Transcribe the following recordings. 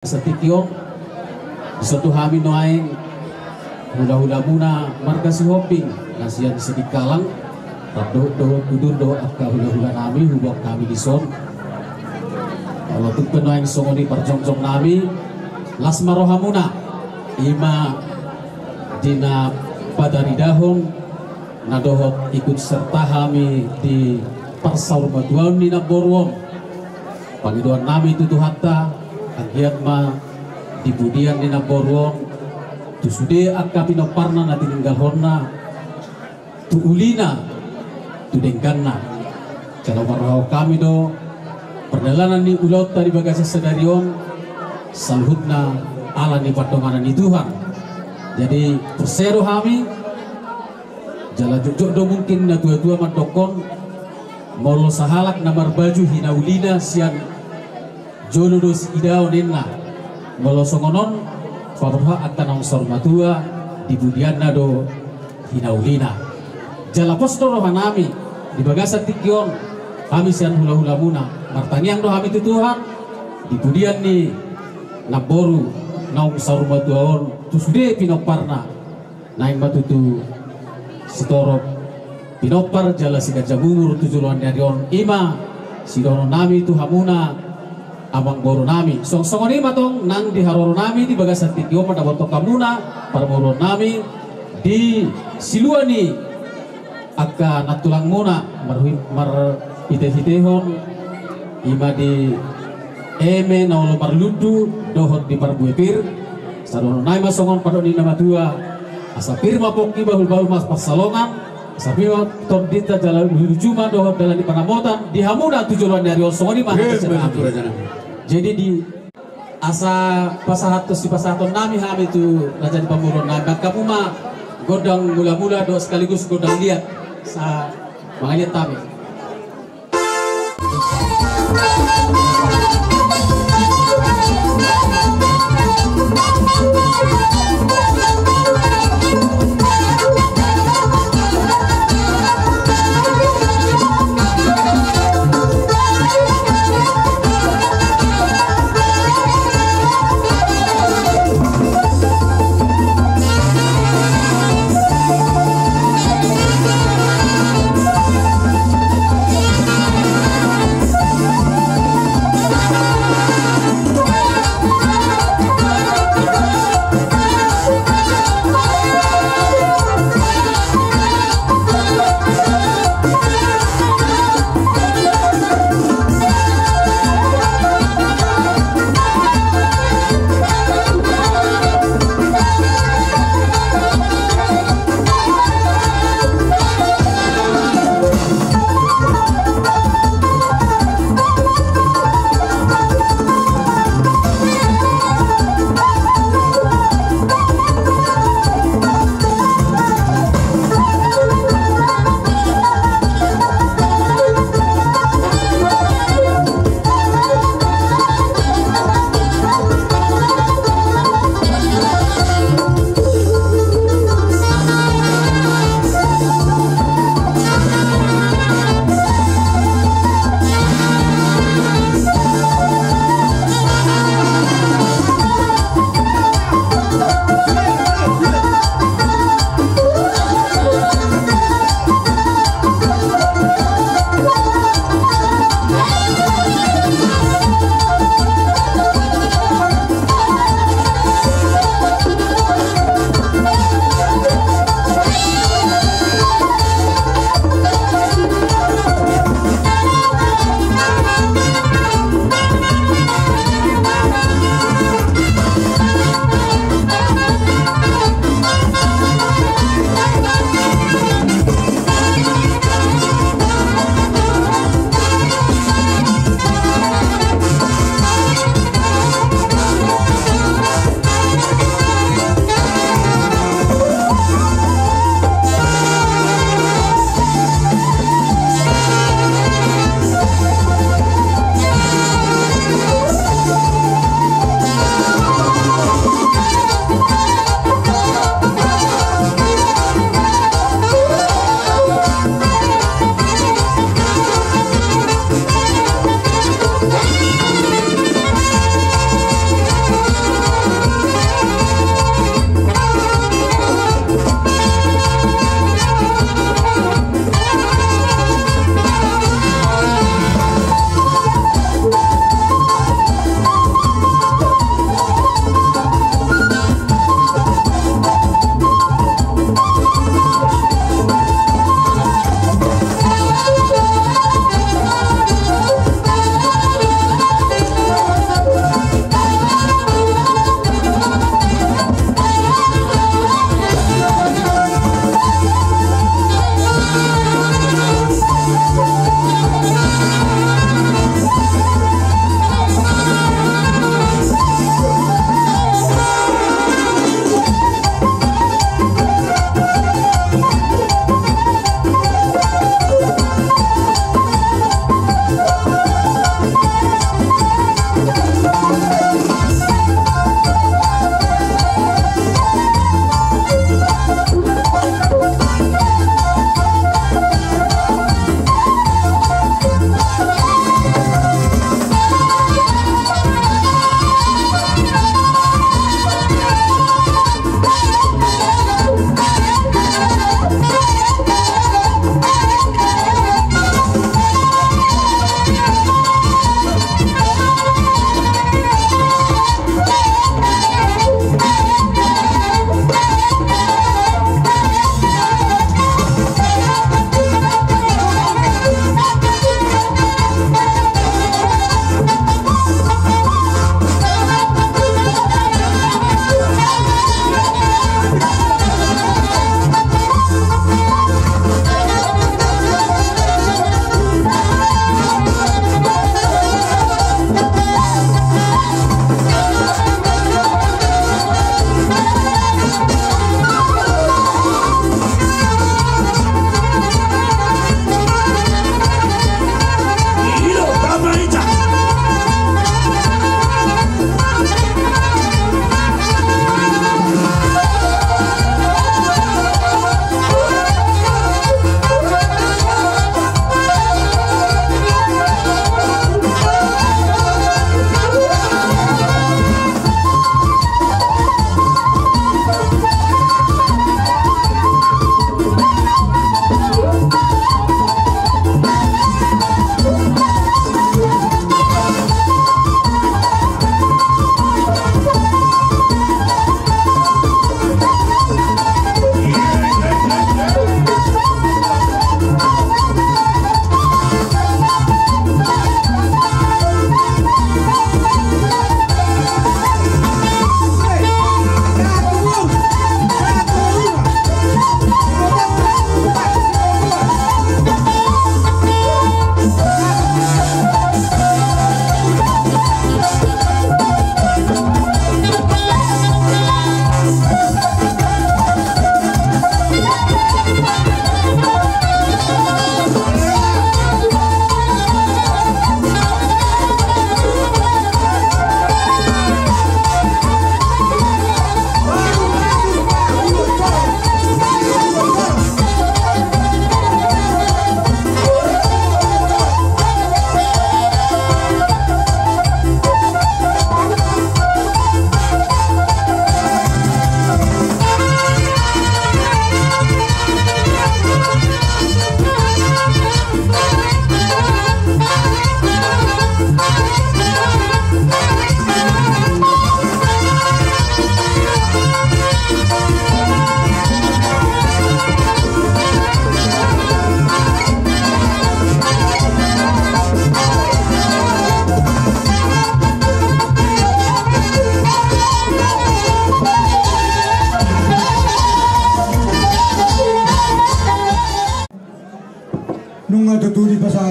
Setikyo satu hami noaing hula-hula muna marga si hoping nasian sedikit kalang do kudur do akka hula-hula nami hubak kami di son kalau tu penoaing songoni parjong-jong nami lasma rohamuna ima dina padari dahong nadohot ikut serta kami di parsaur maduan nina borwon pangiduan nami tutu hatta agiat ma di budian di naborwon tu sude akka pinoparna na tininggal horna tu ulina tu dengkanna kalau marahau kami do perjalanan di ulot tadi bagasa sedarion salhutna ala ni patonganan di Tuhan. Jadi persero kami jala jujur do mungkin na dua-dua matokon molo sahalak namar baju hina ulina sian jolodos idao nenna molosongonon fabrha akan ongsor matua di budianna do hinaulina jala posto rohanami di bagasa tikyon kami sian hula-hula muna martangiang do kami tutuhan di budian ni naboru naung sor matuaon tusude pinoparna naing matutu sitorop pinopar jala siga jamumur tujuluan darion ima sidono nami tu hamuna amang boro nami song-songoni matong nang di haroro nami di bagasan tikyo pada boto kamuna para boro nami di siluani akka natulang muna mar hite-hitehon ima di eme naulo marludu dohot di parbuepir sadono nai masongon pada ni nama tua asapir mapoki bahul-bahul mas pasalongan asapir tordita jalan hujuma dohot dalam di panamotan di hamuna tujuan dari songoni mah jadi di asa pasahatos di pasahaton nami kami itu raja di pamurun nami kamu mah godang mula-mula do sekaligus godang lihat sa makanya kami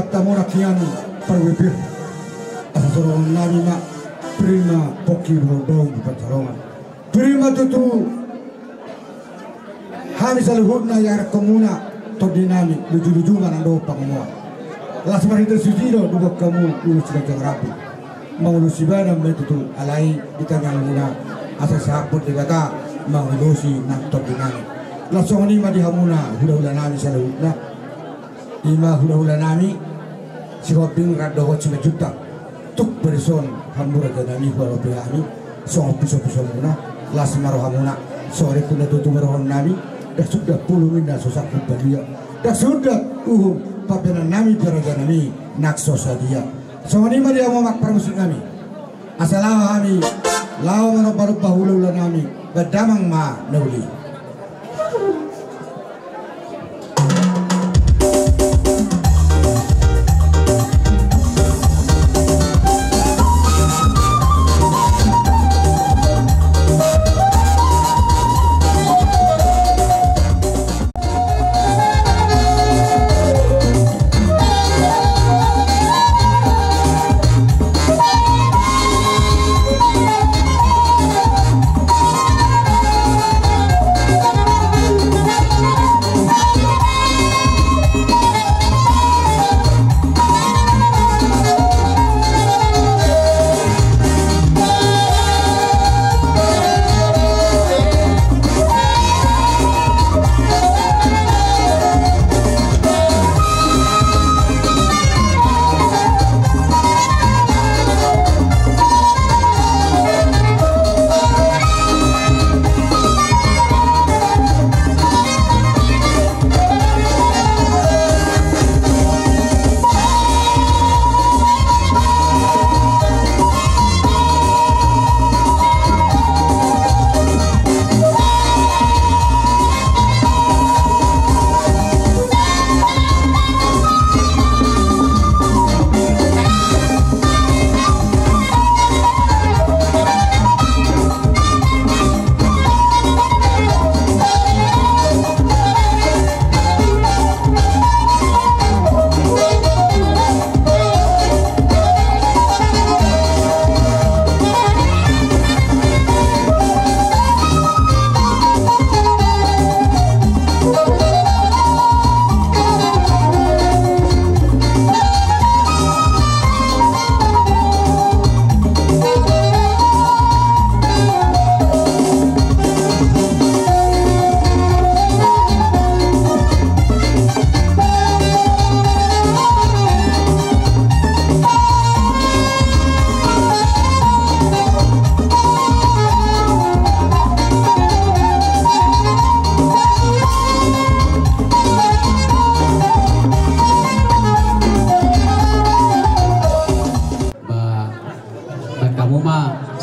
tamora kian perwipir asoro nami ma prima poki rodong di pacarongan prima tutu Hami saluhutna yang komuna to dinami luju-luju mana do pangomo. Las marita sujiro dua kamu ulu sudah rapi. Mangulusi bana metutu alai di tangan muna asa saput dikata mangulusi nak to dinami. Langsung ni ma di hamuna hula-hula nami saluhutna. Ima hula-hula nami si hoping rado cuma juta. Tuk person hambura nami hula nami so piso-piso muna las maro hamuna sore kuna tutu maro nami. Dah sudah puluh minda susah kubalia. Dah sudah papenan nami peraja nami nak sosadia. Semua ni dia mau mak permusik nami. Asalamu kami lau manoparu bahulu nami bedamang ma nauli.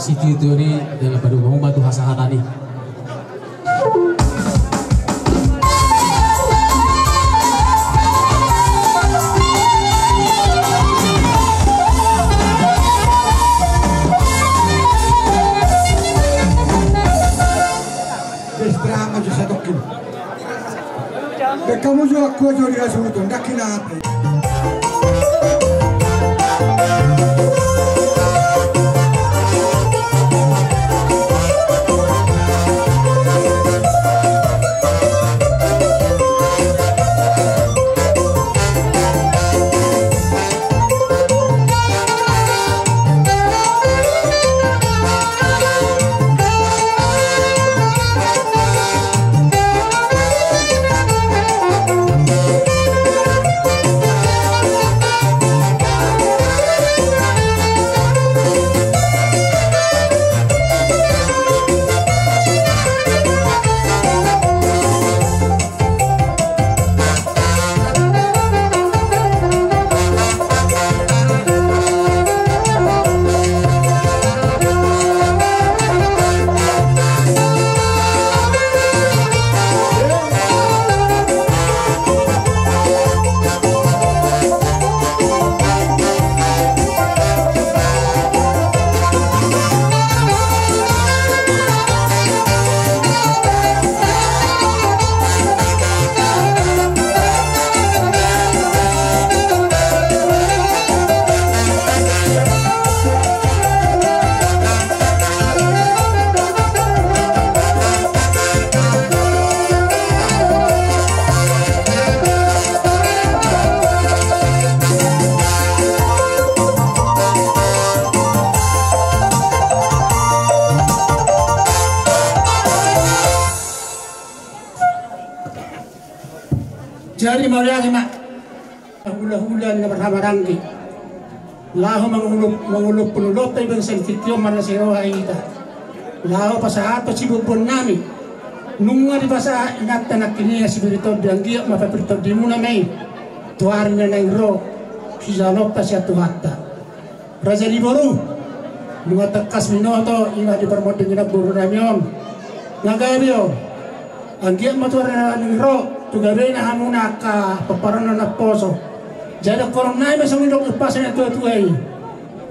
Siti itu ni dalam pada umum tu hasahata ni. Drama je satu kilo. Kamu juga aku jadi rasa itu, tak kena apa. Jadi mariagi mak hula-hula na bersama rangki. Laho mangulup penulot tayo bang sentityo man na siroha ita. Laho pasahat pa sibubon nami. Nung nga di ba sa inatan na kiniya sibirito di ang giyak mapapirito di muna may. Tuwarin na na iro. Sisalok ta siya tuhatta. Raja di boru. Nunga takas minoto inga di permotin na buru namyon. Nagabyo. Ang giyak matuwarin na iro. Tugabe na hamuna ka paparana na poso. Jadi korong naik masang indok lepas na tua-tua ini.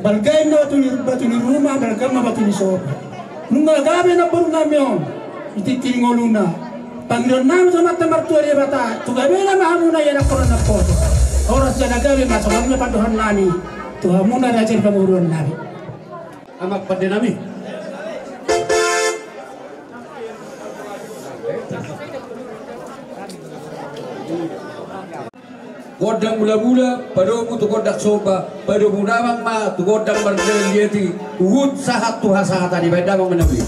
Balgay na batu ni rumah, balgay na batu ni sopa. Nunga gabe na baru namyon. Iti ngoluna. Pangilion namin sa mata martua dia bata. Tugabe na mahamuna yan ang korong na poso. Oras dyan nagabe masang na paduhan nami. Tuhamuna na dyan pamuruan nami. Amak pada nami. Godang mula-mula, pada mu tu godak soba, pada mu damang ma tu godang berdel lieti, uhud sahat tu hasahat tadi, pada damang menabi.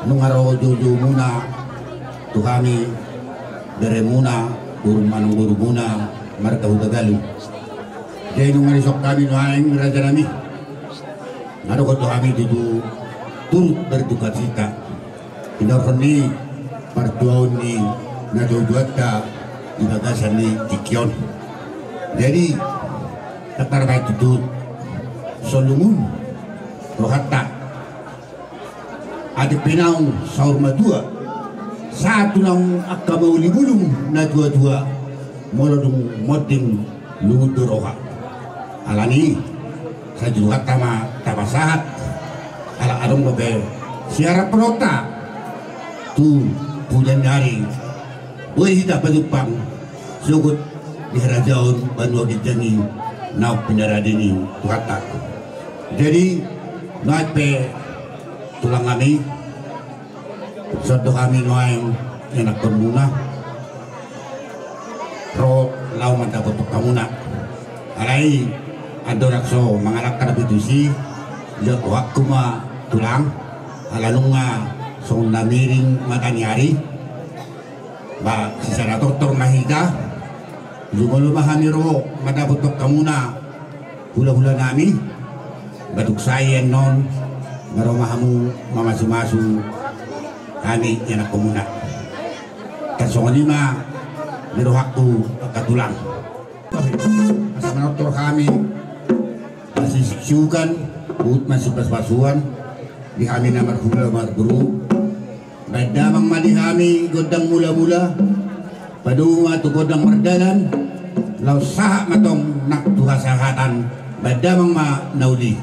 Nungaro jojo muna tuhami dere muna manung guru muna marka udagalu jadi nungari sok kami nuaing raja nami ngado ko tuhami itu turut berduka cita pinaron ni partuaun ni najojuata ibagasan ni Tikion jadi tatar baik itu solumun rohatta adik pinaung saur madua satu nang akabau libulung na dua-dua molodung modding lumudoroha alani sajuhat tama sahat ala adong babe siara penota tu pujan nyari boleh hita padupang sugut di herajaun banua dijangi nauk pindaradini tuhata jadi naik pe tulang kami suatu kami noaing enak bermuna ro lau mata untuk kamu nak alai adorakso mengalahkan betusi lihat waktu ma tulang alalunga sonda miring matanyari ba secara dokter mahida lumulu mahami ro mata untuk kamu nak hula-hula nami baduk saya non ngaromahamu mamasu-masu kami anak komuna kasongan lima nirohaktu katulang asa manotor kami masih siukan masih pas-pasuan di kami na marhula marguru badamang madihami godang mula-mula padunga tu godang mardalan lau sahak matong nak tuhasahatan badamang ma nauli.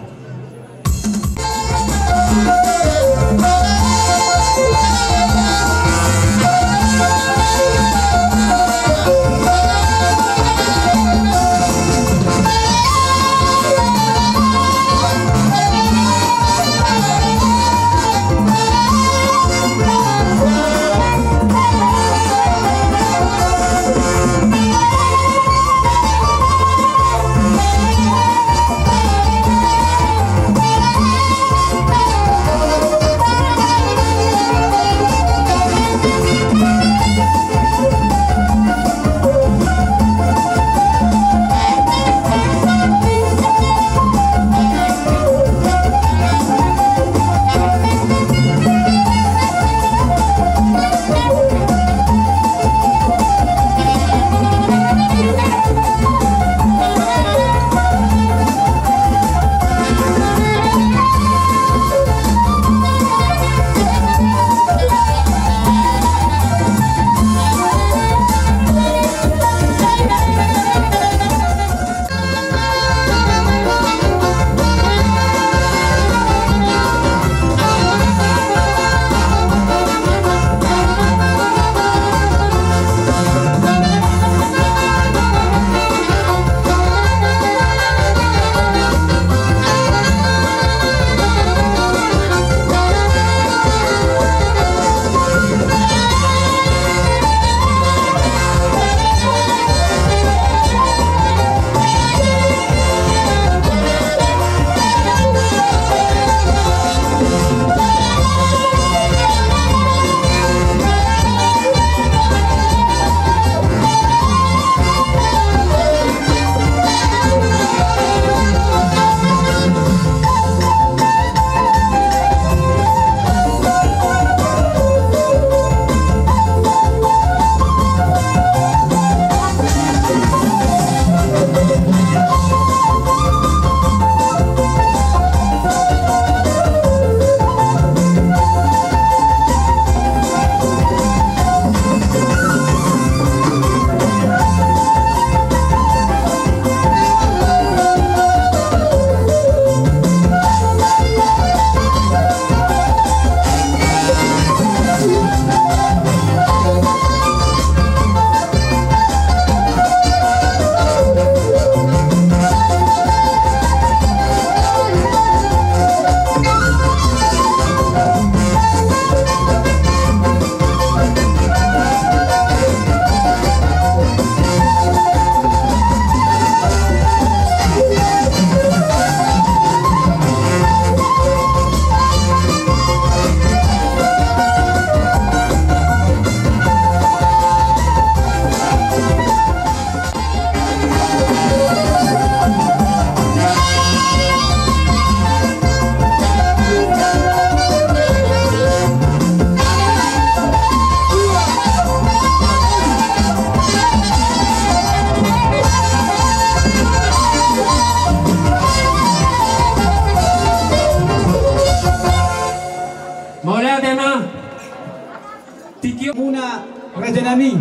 Muna Raja Nami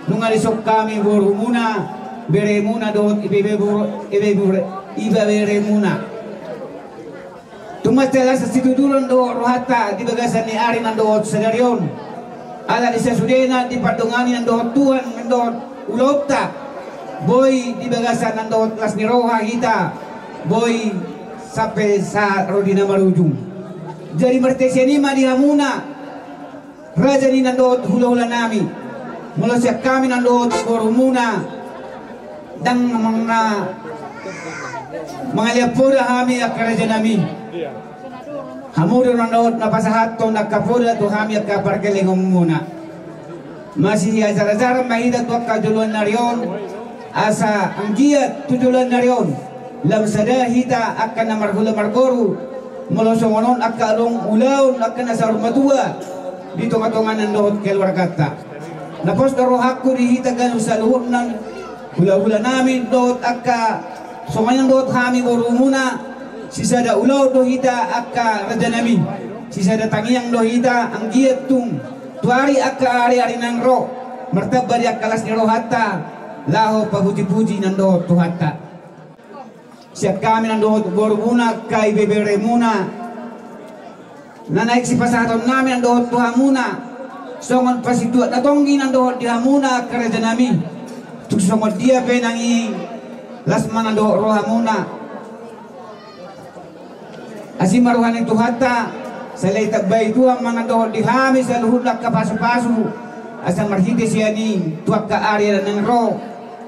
nung alisok kami buru muna bere muna dot ibe bere muna tumatela sa situduron do rohata di bagasan ni Ari nandot sa Darion ala di sa Sudena di padungani nandot Tuhan nandot ulopta boy di bagasan nandot las ni Roha kita boy sampai sa Rodina Marujung jadi mertesenima di Hamuna Raja ni nandot hula-hula nami mula siya kami nandot buru muna dan mga liapura kami at Raja nami hamudo nandot napasahat to nagkapura to kami at kaparkelingong muna masih azar-azar mahida to kajuluan na riyon asa ang giyat tujulan na riyon lamsada hita akan na marhula margoro mula songonon akalong ulaw akan nasa rumatua dito katungan ng lohot kelwargata napos darohak ko dihitagan sa luhot ng hula-hula namin doot akka sumanyang doot kami oro muna sisada ulaw dohita akka Raja nami sisa datangi yang dohita ang giat tung tuari akka ari nang ro martabari akalas ni ro hatta laho pahuji-puji nando tuhatta siap kami nando borguna kai bebere muna nanaik si pasaton namin nando tuhamuna songon pasituat natonggi nando dihamuna kerja nami tuk songon dia penangi lasman nando rohamuna asim maruhan itu hatta salay tagbay tuang mga doon dihami sa luhod lang kapasu-pasu asang marhiti siya ni tuwag ka-area ng ro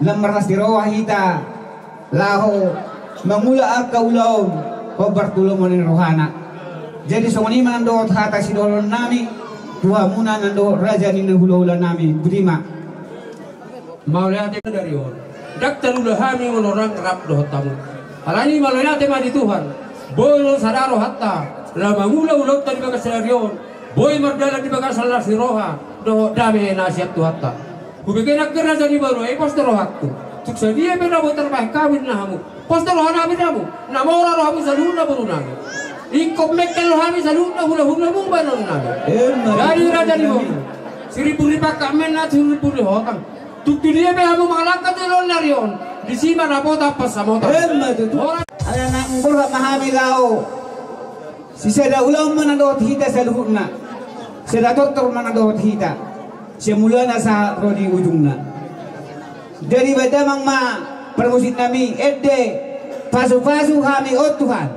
lamar na si ro hita laho mangula ang kaulaon o bartulo mo ng rohana jadi so ni man doon hata si dolon nami tuha muna nando raja ni hula-hula nami budima maulate dari on daktar ulahami orang rap doh tamu alani maulate madi Tuhan bolo sadaro hatta la mangula ulot tadi bagas serion boy mardala di bagas salah si roha do dame nasihat tu hatta kubikena kerja jadi baru poster rohakku tuk sedia bena botar bah kawin nahamu poster rohana benamu namora rohamu saluna baru nami ikop mekel rohami saluna hula-hula mung banon nami dari raja di bawah seribu ribu kamen na seribu ribu hotang tuk dia behamu malakat elon narion di sima rapota pas samota orang anak ngul mahami lao si sada ulam manadot hita sa luhut na sada doktor manadot hita siya mula na sa rodi ujung na dari badamang ma permusit nami edde pasu-pasu kami o Tuhan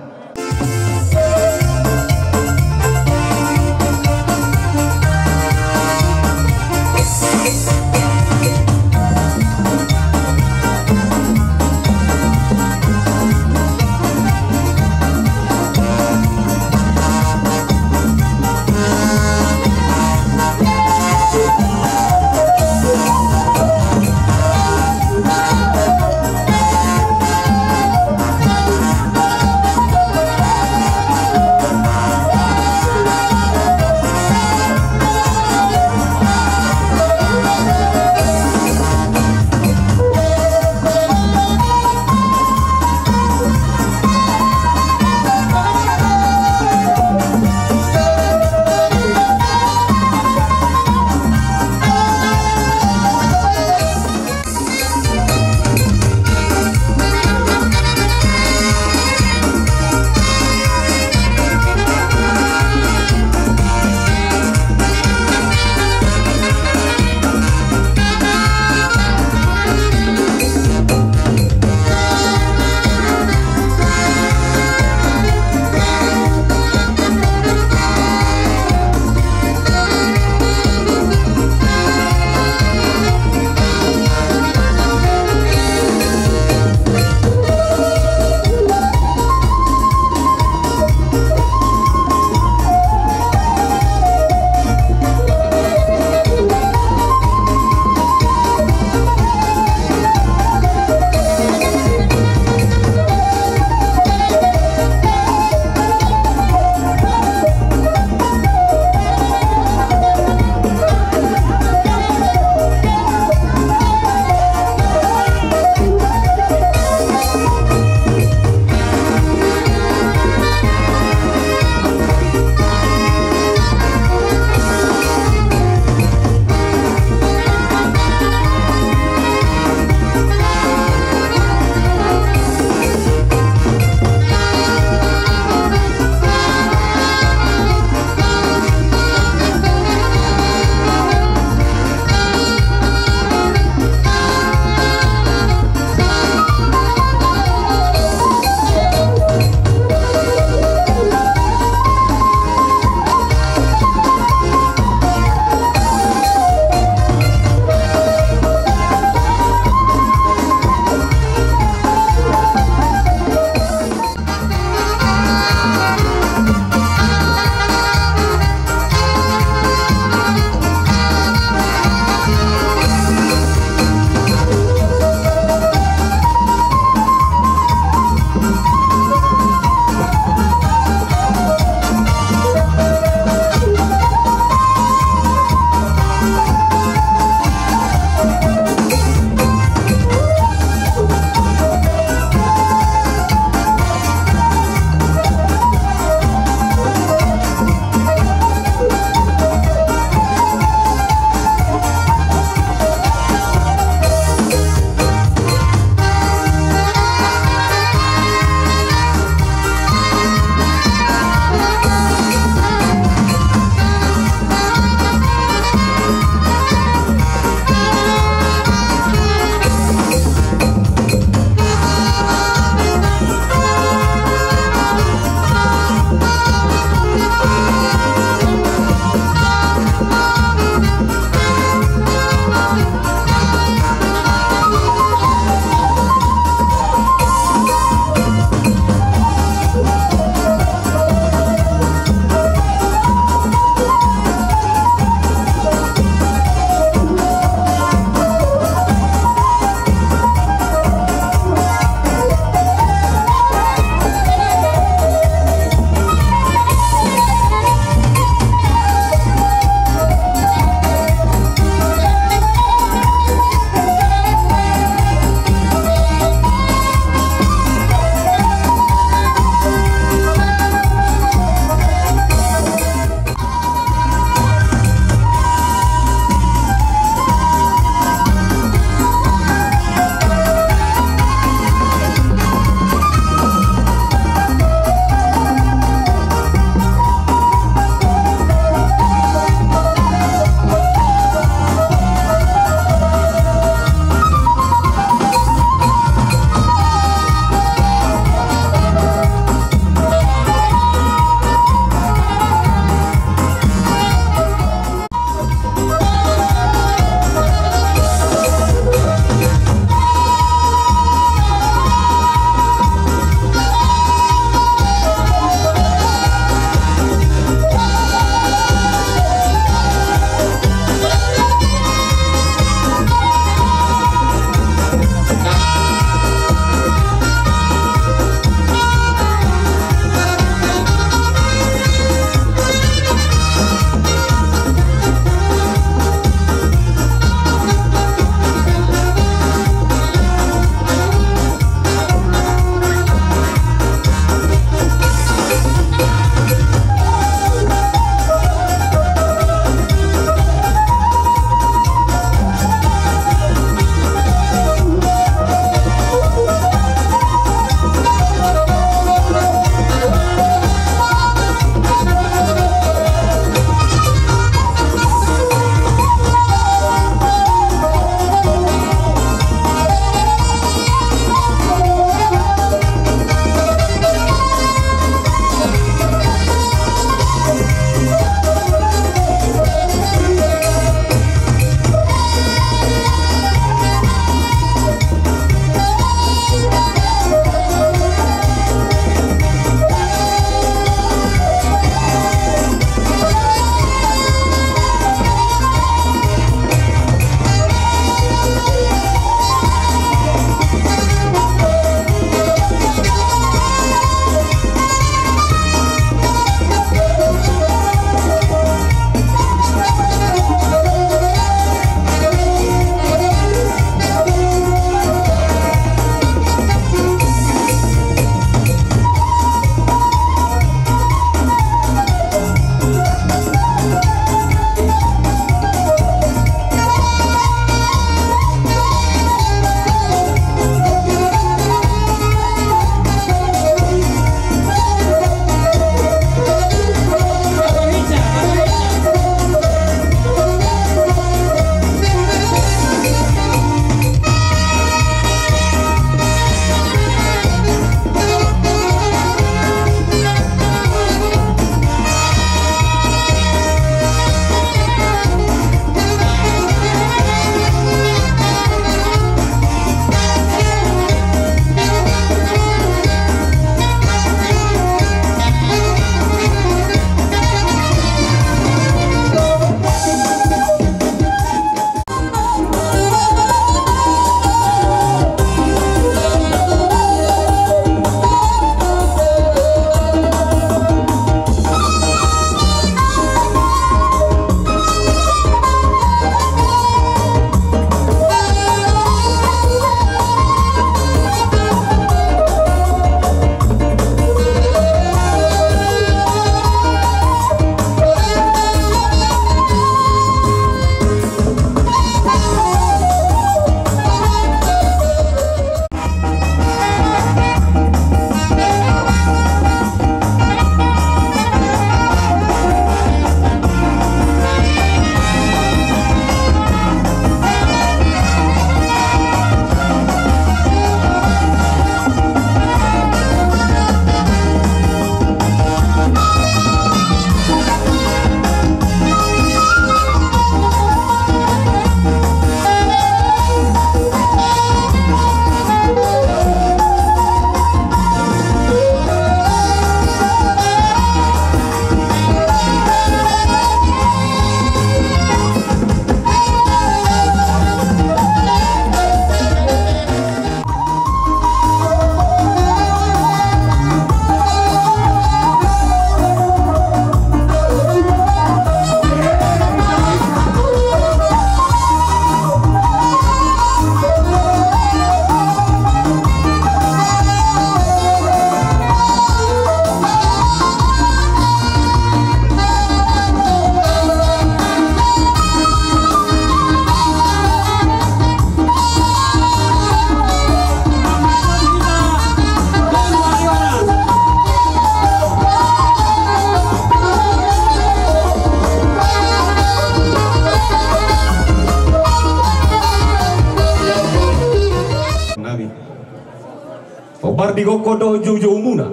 Kobar di gokodo jojo muna.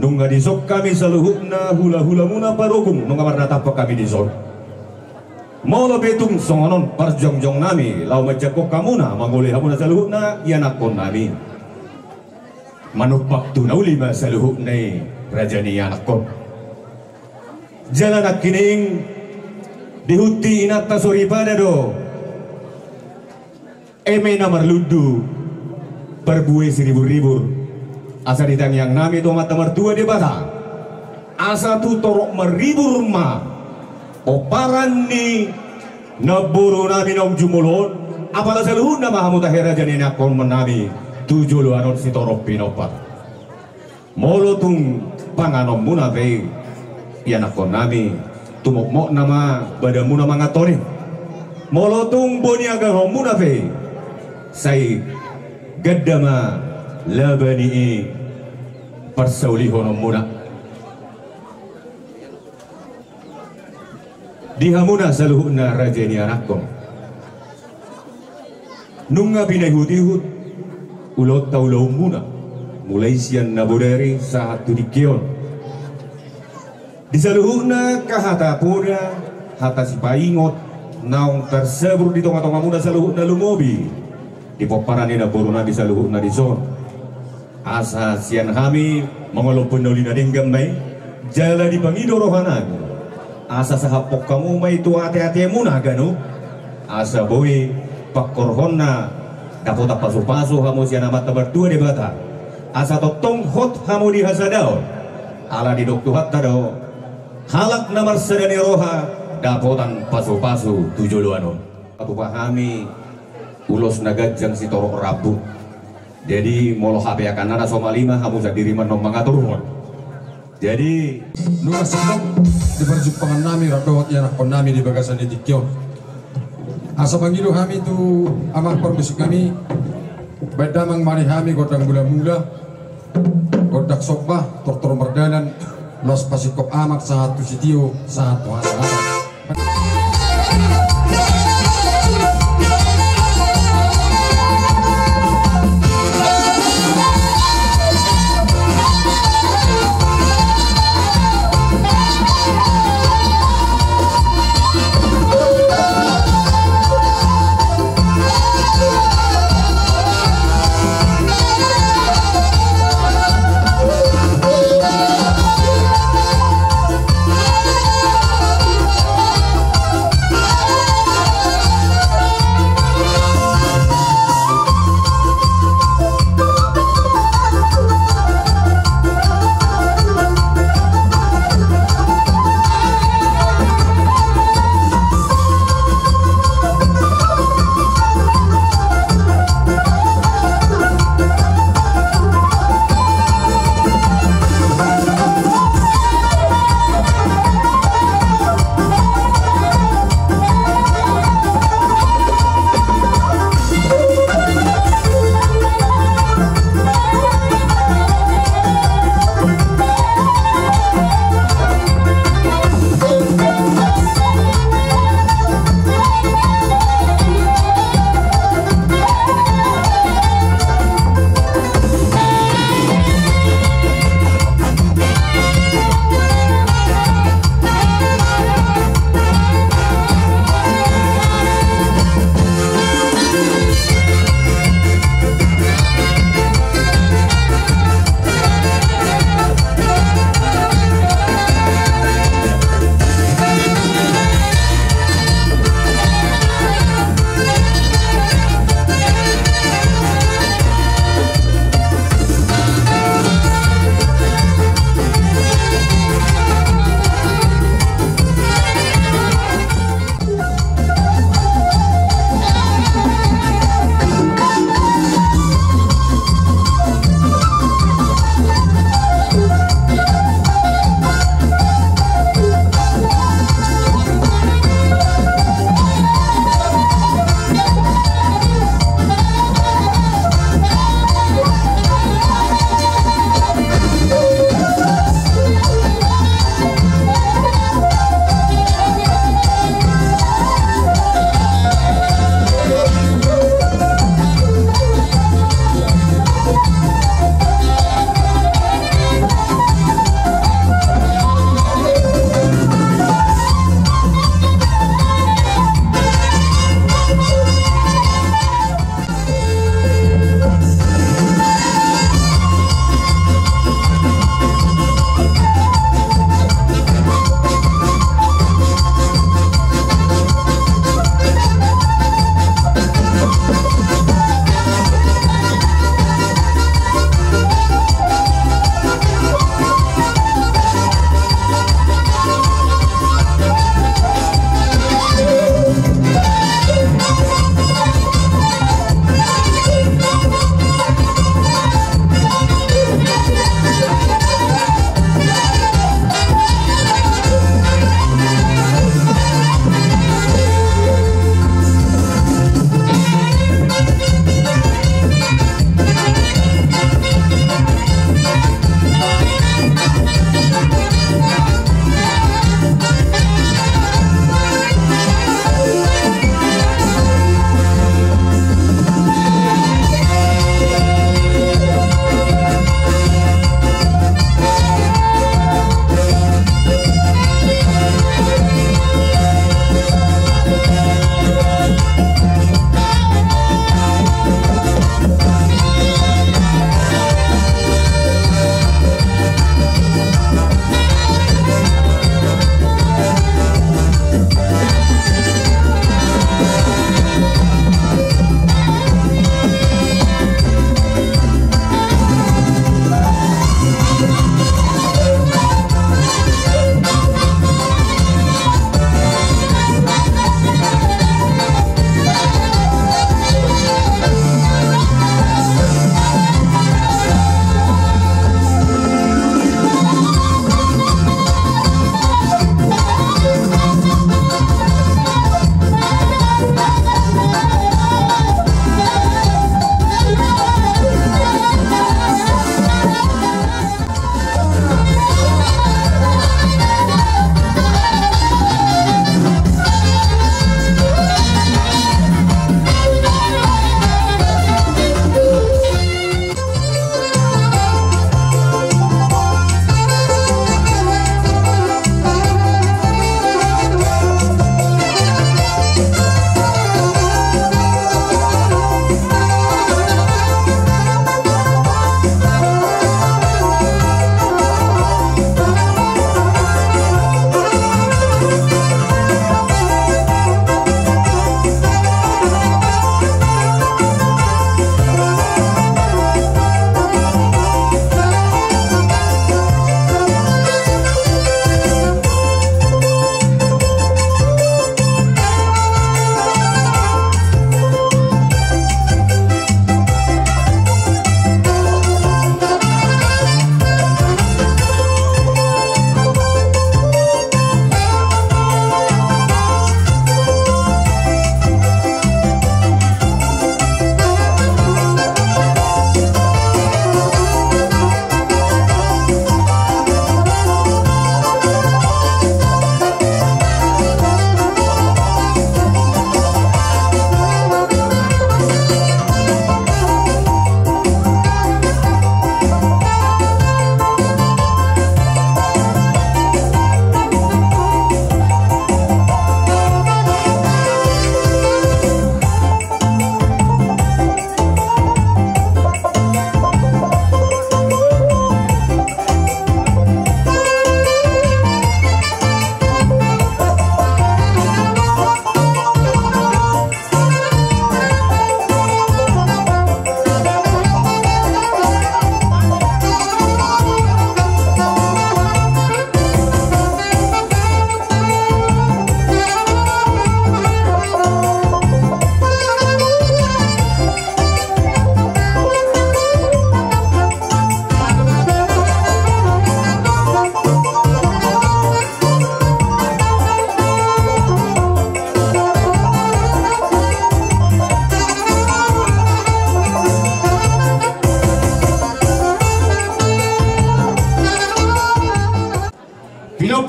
Nungga disok kami saluhukna hula-hula muna parugum nungga marnata pa kami disok. Maulah betung songonon parjong-jong nami lau majako kamuna mangoleh hamuna saluhukna yanakon nami. Manupak tu naulima saluhukna rajani yanakon. Jalan akining dihuti inata sori pada do. Eme namar ludu perbuai seribu-ribu. Asa ditang yang nami tu mata mertua di bata. Asa tu torok meribu rumah. Oparan ni naburu nami nom jumulon. Apalah seluruh nama hamu tahera jani nakon menami. Tujuh luanon si torok pinopat. Molo tung panganom munabe. Ya nakon nami. Tumok mok nama badamu nama ngatoni. Molo tung boniaga munabe. Say gadama labani persaulihon muna dihamuna saluhuna rajani anakkom nunga binahut-ihut ulot taulau muna mulai sian nabudari saat tudikion disaluhuna kahata pura hata si paingot naung tersebur di tonga-tonga muna saluhuna lumobi di poparan ina boruna di saluhuna di zon asa sian kami mengolong penolina denggam mai jala di pangido rohanan asa sahapok kamu mai tu hati-hati muna ganu asa boy pakorhonna dapat pasu-pasu kamu sian amat berdua di bata asa totong hot kamu di hasadao ala di doktu hatta do halak namar sedani roha dapotan pasu-pasu tujuh luano aku pahami ulos nagajang si torok rabu jadi molo HP akan nana soma lima kamu bisa diriman nom mengatur jadi nunga sebab di perjumpangan nami radowat yang nakon nami di bagasan di Tikyon asa pangilu kami tu amar permusik kami bedamang mari kami godang mula-mula godak sokbah tortor merdanan los pasikop amak satu sitio satu hasanah. Oh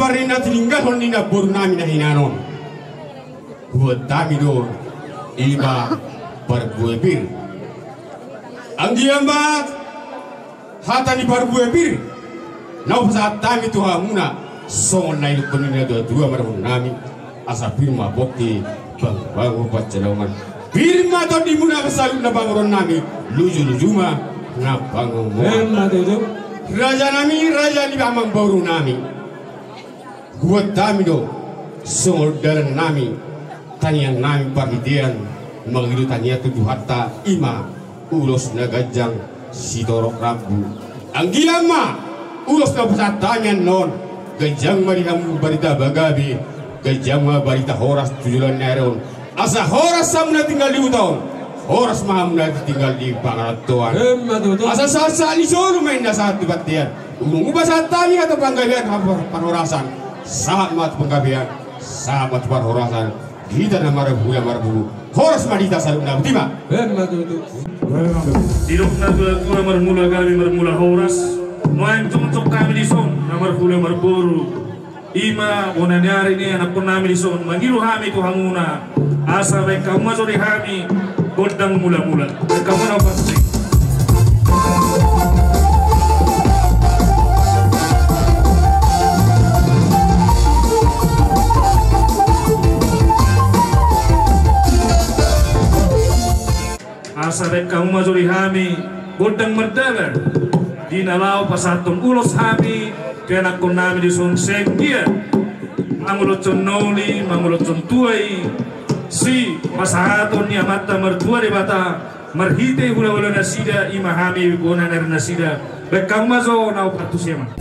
parina tininggalon nina boru nami na hinanon. Buat kami do iba barbuebir. Ang diamba hata ni barbuebir. Nau saat kami tu hamuna songon na iluk penina dua marahun nami asa firma bokti bangun pacelongan. Firma to di muna kesalun na banguron nami luju-lujuma na bangun mo. Raja nami raja ni amang baru nami. Buat kami do saudara nami tanian nami pahidian mengilu tania tujuh harta ima ulos nagajang sitorok rabu. Anggiama ulos na pusat tanyan non gajang marihamu barita bagabi gajang barita horas tujulan neron asa horas samuna tinggal di tahun horas mahamuna tinggal di pangaratuan asa sasa ni solo main na saat dibatian umum saat tani atau panggabian panorasan saat mat panggabian saat panorasan kita na marbu horas madita saluna butima Dirok na gula marmula kami marmula horas noang tumtok kami di son namar hula marburu ima onanyari ni anak pun nami di son mangiru hami tu hanguna asa baik kamu masuk di hami godang mula-mula kamu na pasti asa baik kamu masuk di hami godang merdagar di nalau pasatong ulos hami kena kon nami di son senggia mangulotson noli mangulotson tuai si pasahaton ni amata mertua de bata marhite hula-hula nasida imahami bona ner nasida bekam mazo nau patusema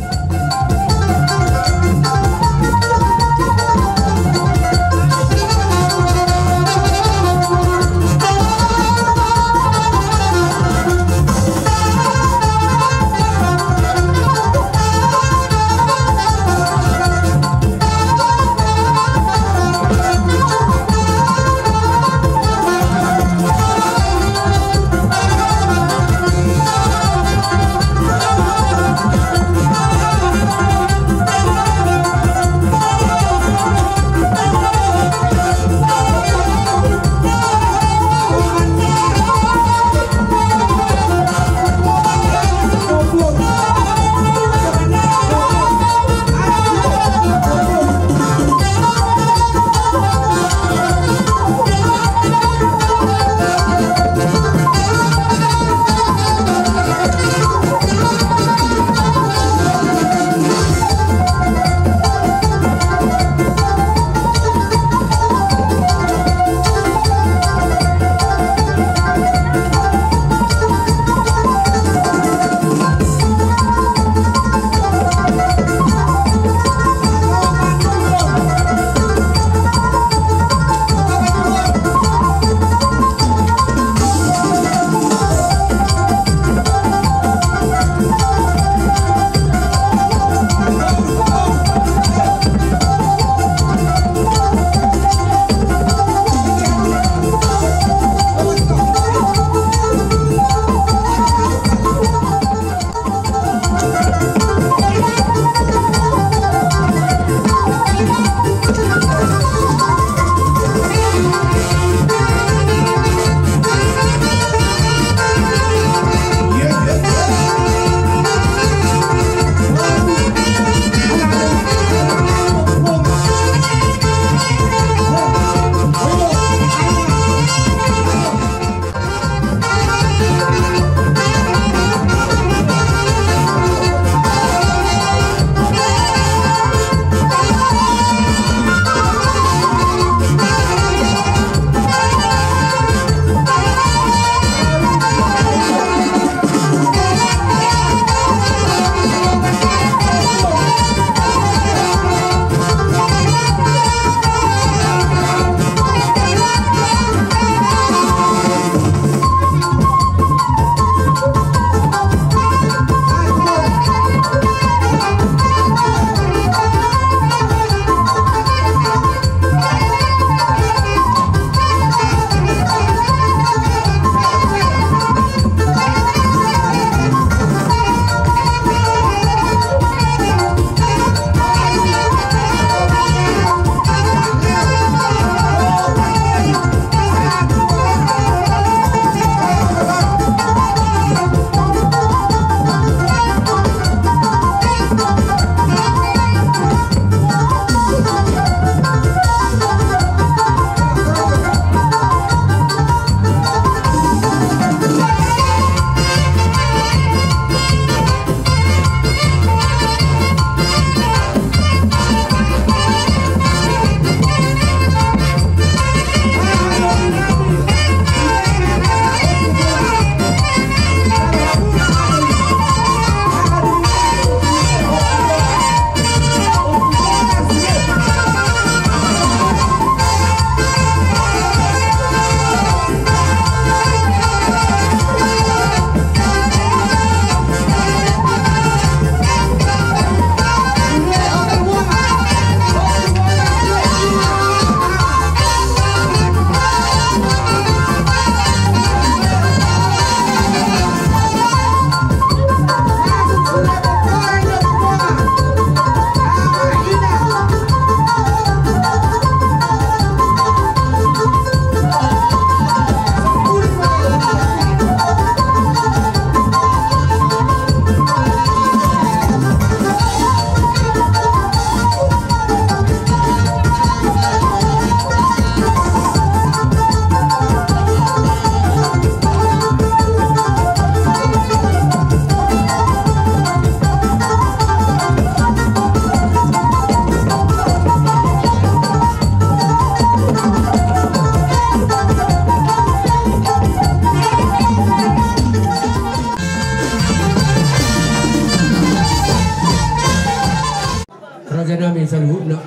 nami sa luhod na.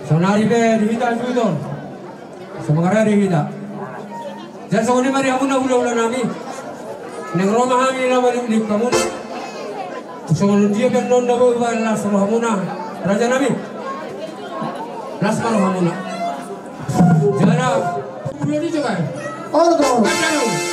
Sa naribe, dihita ang duton. Sa mga rarihita. Diyan sa kunin mari hamuna ula-ula nami. Nang Roma kami na malimlim ka muna. So dia kan non na bawa las roh hamuna. Raja nami. Las roh hamuna. Jana ulo di juga. Oh, betul. Oh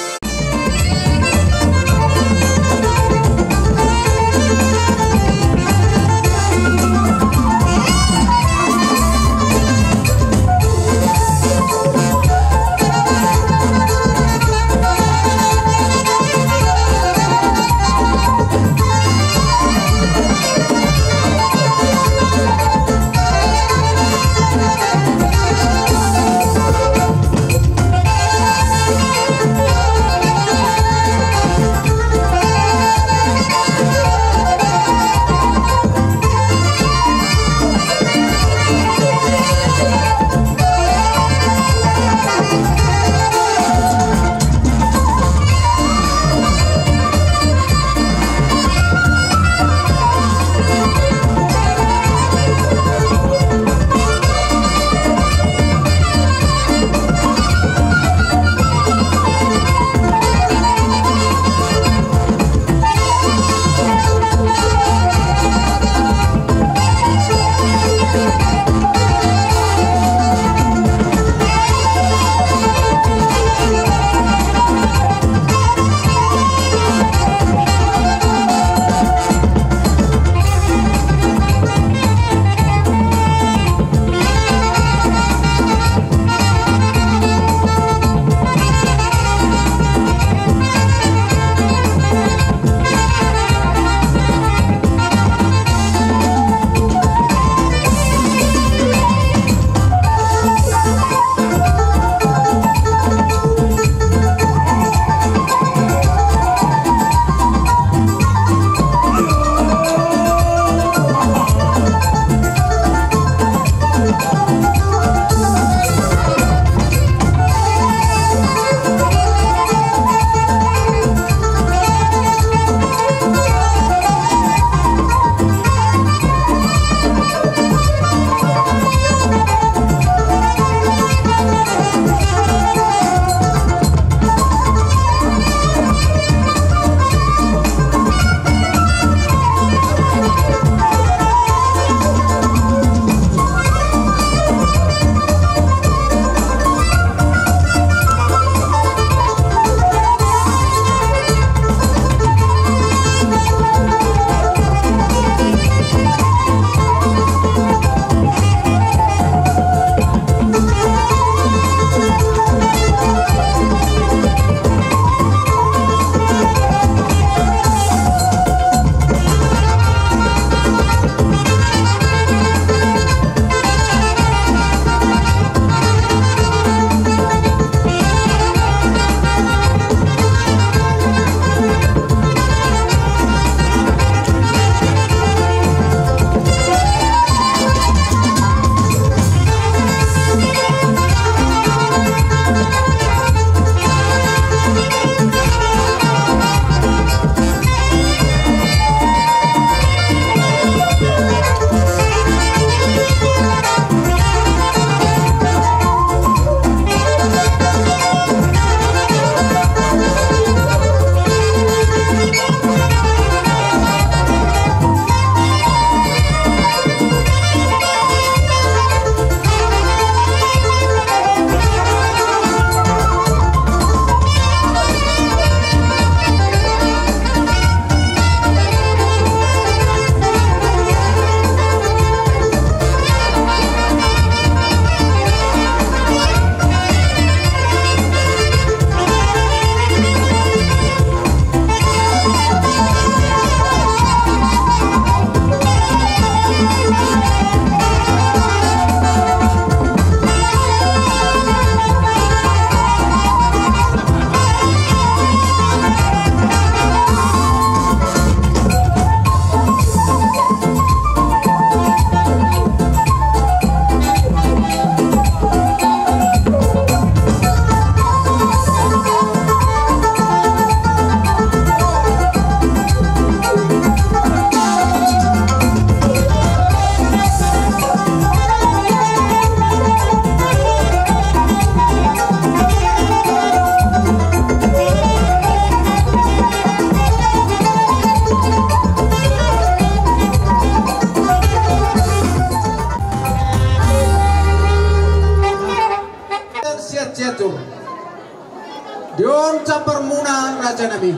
John Capar muna raja nami.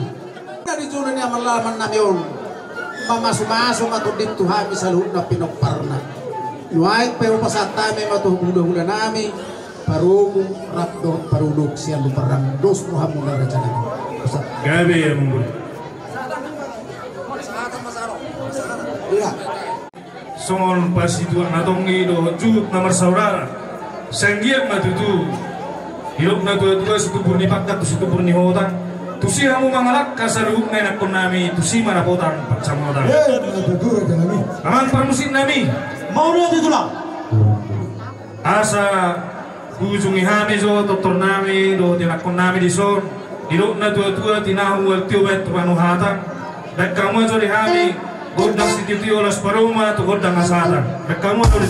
Dari junan yang malaman nami on. Mamasuk-masuk atau dito hami sa loob na pinagparna. Nuait pero pasatami matuh hula-hula nami. Parugo, rapdo, parulog siya luparang dos mo hamula raja nami. Gabi ya mundur. Iya. Songon pas itu natongi do jut nomor saudara. Senggiak matutu. Hidup na dua-dua situ purni pakat situ purni hotan. Tusi hamu mangalak kasaruk na nakon nami tusi mana potan paksama hotan. Aman permusin nami. Mau lihat itu lah. Asa ujungi hami zo doktor nami do tinakon nami di son. Hidup na dua-dua tinahu wal tiubet panuhatan. Dan kamu zo di hami godang sititi olas paruma tu godang asatan. Dan kamu zo di